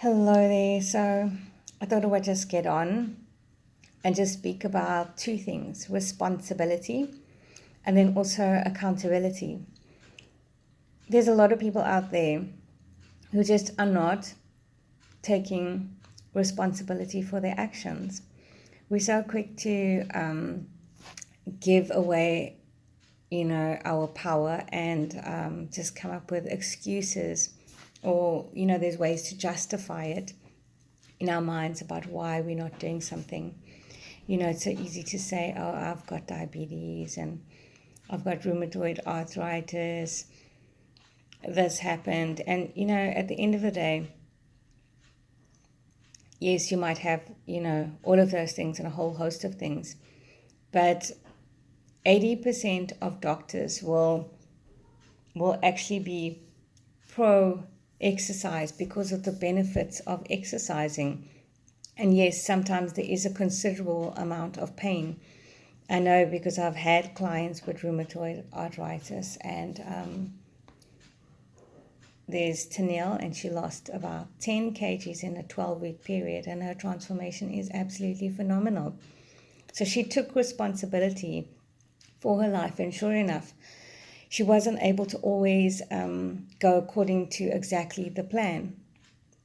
Hello there. So I thought I would just get on and just speak about two things: responsibility and then also accountability. There's a lot of people out there who just are not taking responsibility for their actions. We're so quick to give away, our power and just come up with excuses, or there's ways to justify it in our minds about why we're not doing something. It's so easy to say, oh, I've got diabetes and I've got rheumatoid arthritis, this happened. And at the end of the day, yes, you might have all of those things and a whole host of things, but 80% of doctors will actually be pro exercise because of the benefits of exercising. And yes, sometimes there is a considerable amount of pain. I know because I've had clients with rheumatoid arthritis, and there's 𝕗𝕒𝕦𝕝, and she lost about 10 kgs in a 12-week period, and her transformation is absolutely phenomenal. So she took responsibility for her life, and sure enough, she wasn't able to always go according to exactly the plan,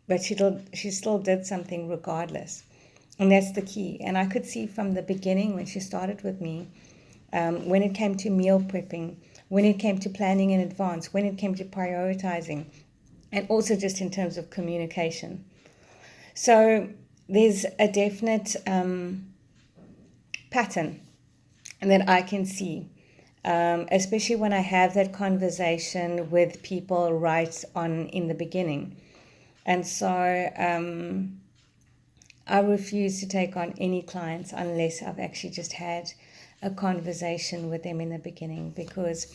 but she still did something regardless. And that's the key. And I could see from the beginning when she started with me, when it came to meal prepping, when it came to planning in advance, when it came to prioritizing, and also just in terms of communication. So there's a definite pattern that I can see, especially when I have that conversation with people right on in the beginning. And so I refuse to take on any clients unless I've actually just had a conversation with them in the beginning, because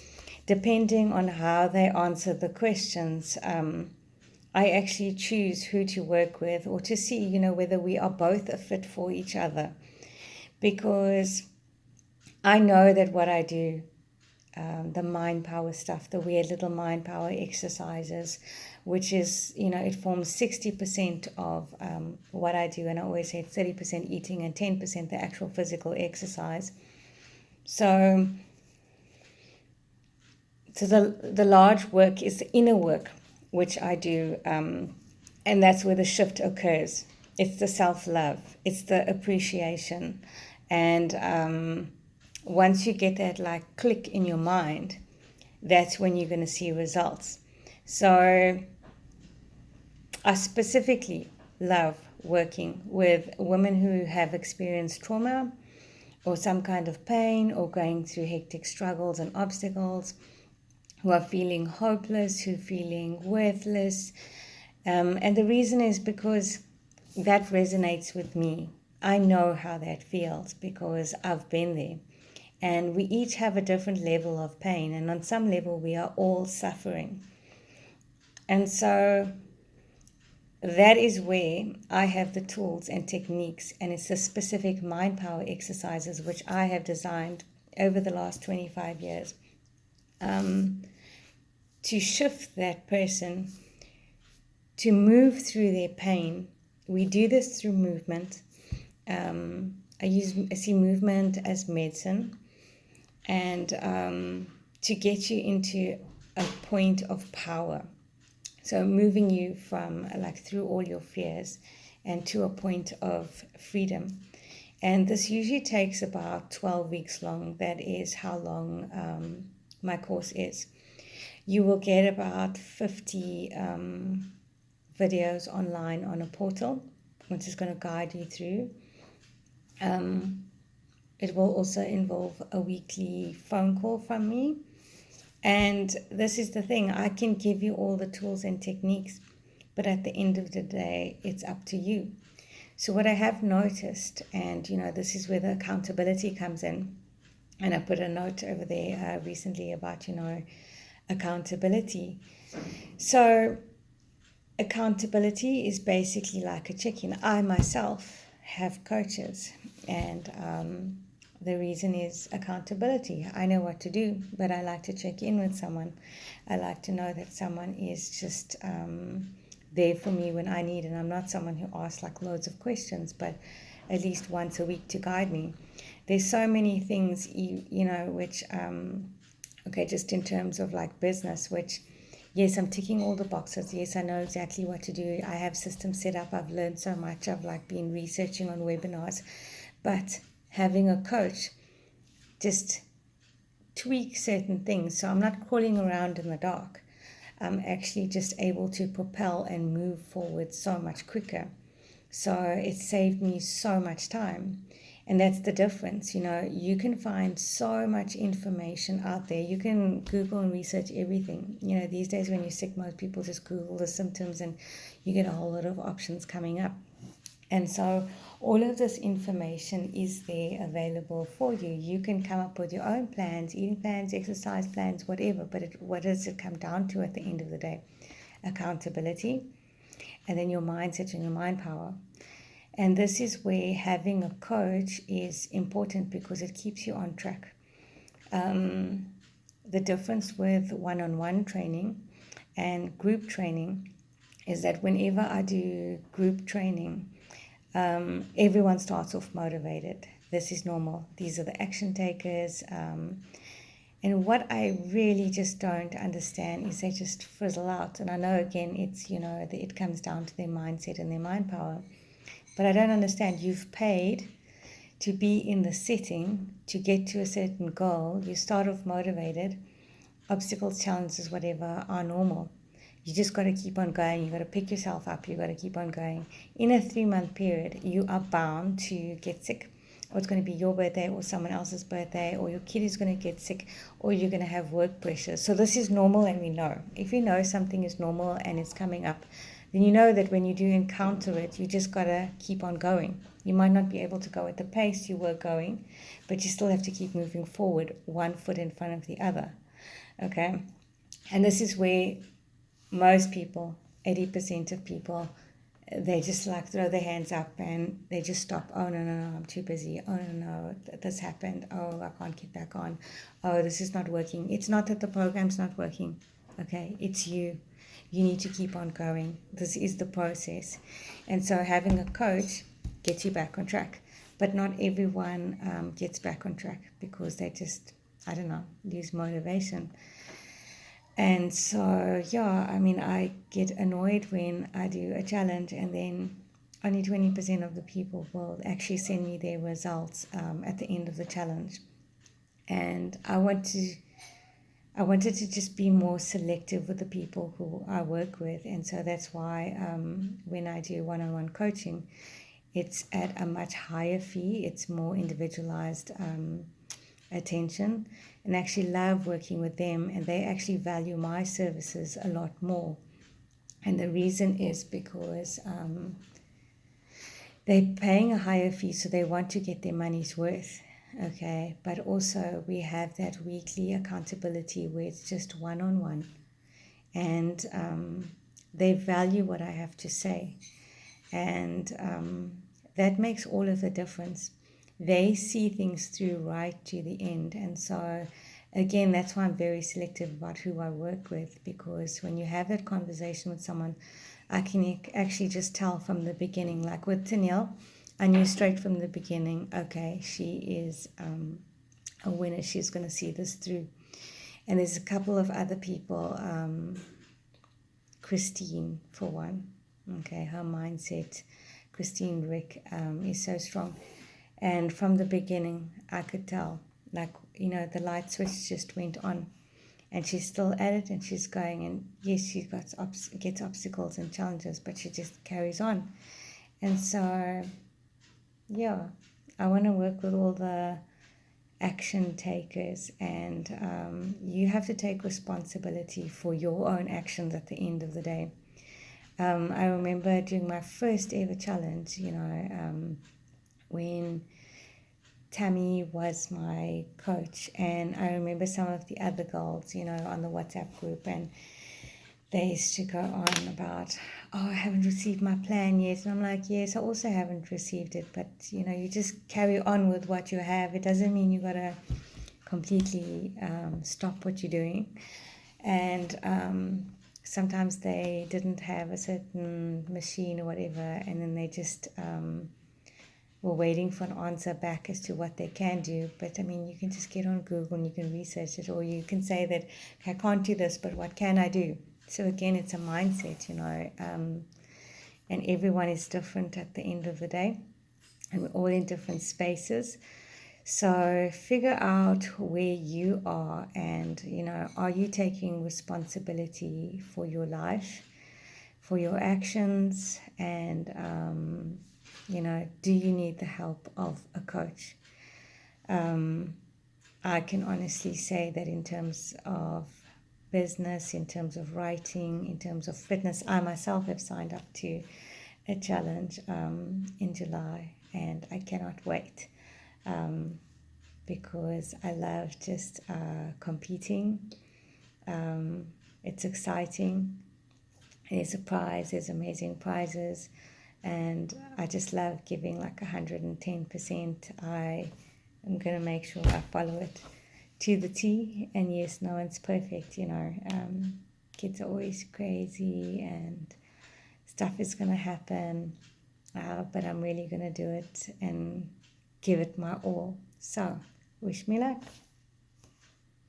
depending on how they answer the questions, I actually choose who to work with, or to see, whether we are both a fit for each other. Because I know that what I do, the mind power stuff, the weird little mind power exercises, which is, it forms 60% of what I do. And I always say 30% eating and 10% the actual physical exercise. So the large work is the inner work, which I do. And that's where the shift occurs. It's the self-love. It's the appreciation. And once you get that click in your mind, that's when you're going to see results. So I specifically love working with women who have experienced trauma or some kind of pain, or going through hectic struggles and obstacles, who are feeling hopeless, who are feeling worthless. And the reason is because that resonates with me. I know how that feels because I've been there. And we each have a different level of pain, and on some level we are all suffering. And so that is where I have the tools and techniques, and it's the specific mind power exercises which I have designed over the last 25 years to shift that person, to move through their pain. We do this through movement. I see movement as medicine, and to get you into a point of power. So moving you from through all your fears and to a point of freedom. And this usually takes about 12 weeks long. That is how long my course is. You will get about 50 videos online on a portal, which is going to guide you through. It will also involve a weekly phone call from me. And this is the thing, I can give you all the tools and techniques, but at the end of the day, it's up to you. So what I have noticed, and this is where the accountability comes in, and I put a note over there recently about, accountability. So accountability is basically like a check-in. I myself have coaches, and the reason is accountability. I know what to do, but I like to check in with someone. I like to know that someone is just there for me when I need, and I'm not someone who asks like loads of questions, but at least once a week to guide me. There's so many things, which, okay, just in terms of like business, which, yes, I'm ticking all the boxes. Yes, I know exactly what to do. I have systems set up. I've learned so much. I've like been researching on webinars, but having a coach just tweak certain things. So I'm not crawling around in the dark. I'm actually just able to propel and move forward so much quicker. So it saved me so much time. And that's the difference. You can find so much information out there. You can Google and research everything. These days when you're sick, most people just Google the symptoms and you get a whole lot of options coming up. And so all of this information is there available for you. You can come up with your own plans, eating plans, exercise plans, whatever. But what does it come down to at the end of the day? Accountability, and then your mindset and your mind power. And this is where having a coach is important because it keeps you on track. The difference with one-on-one training and group training is that whenever I do group training, everyone starts off motivated. This is normal. These are the action takers. And what I really just don't understand is they just fizzle out. And I know, again, it's, it comes down to their mindset and their mind power. But I don't understand. You've paid to be in the setting to get to a certain goal. You start off motivated. Obstacles, challenges, whatever, are normal. You just got to keep on going. You got to pick yourself up. You got to keep on going. In a 3-month period, you are bound to get sick. Or it's going to be your birthday or someone else's birthday, or your kid is going to get sick, or you're going to have work pressure. So this is normal, and we know. If you know something is normal and it's coming up, then you know that when you do encounter it, you just got to keep on going. You might not be able to go at the pace you were going, but you still have to keep moving forward, one foot in front of the other. Okay? And this is where most people, 80% of people, they just like throw their hands up and they just stop. Oh, no, I'm too busy. Oh, no, this happened. Oh, I can't get back on. Oh, this is not working. It's not that the program's not working. Okay? It's you. You need to keep on going. This is the process. And so having a coach gets you back on track. But not everyone gets back on track because they just, lose motivation. And so, I get annoyed when I do a challenge and then only 20% of the people will actually send me their results at the end of the challenge. And I wanted to just be more selective with the people who I work with. And so that's why when I do one-on-one coaching, it's at a much higher fee. It's more individualized attention, and actually love working with them, and they actually value my services a lot more. And the reason is because they're paying a higher fee, so they want to get their money's worth. Okay, but also we have that weekly accountability where it's just one-on-one, and they value what I have to say, and that makes all of the difference. They see things through right to the end. And so, again, that's why I'm very selective about who I work with, because when you have that conversation with someone, I can actually just tell from the beginning. Like with Tennille, I knew straight from the beginning, okay, she is a winner. She's going to see this through. And there's a couple of other people, Christine, for one. Okay, her mindset, Christine Rick, is so strong. And from the beginning, I could tell, the light switch just went on. And she's still at it, and she's going. And yes, she gets obstacles and challenges, but she just carries on. And so, I want to work with all the action takers. And you have to take responsibility for your own actions at the end of the day. I remember during my first ever challenge, when Tammy was my coach, and I remember some of the other girls, on the WhatsApp group, and they used to go on about, I haven't received my plan yet. And I'm like, yes, I also haven't received it, but, you just carry on with what you have. It doesn't mean you got to completely stop what you're doing. And sometimes they didn't have a certain machine or whatever, and then they just were waiting for an answer back as to what they can do. But I mean, you can just get on Google and you can research it, or you can say that, okay, I can't do this, but what can I do? So again, it's a mindset, and everyone is different at the end of the day, and we're all in different spaces. So figure out where you are, and are you taking responsibility for your life, for your actions, and do you need the help of a coach? I can honestly say that in terms of business, in terms of writing, in terms of fitness, I myself have signed up to a challenge in July, and I cannot wait. Because I love just competing. It's exciting. There's a prize, there's amazing prizes, and I just love giving like 110%. I am going to make sure I follow it to the T, and yes, no one's perfect, kids are always crazy and stuff is going to happen, but I'm really going to do it and give it my all. So, wish me luck.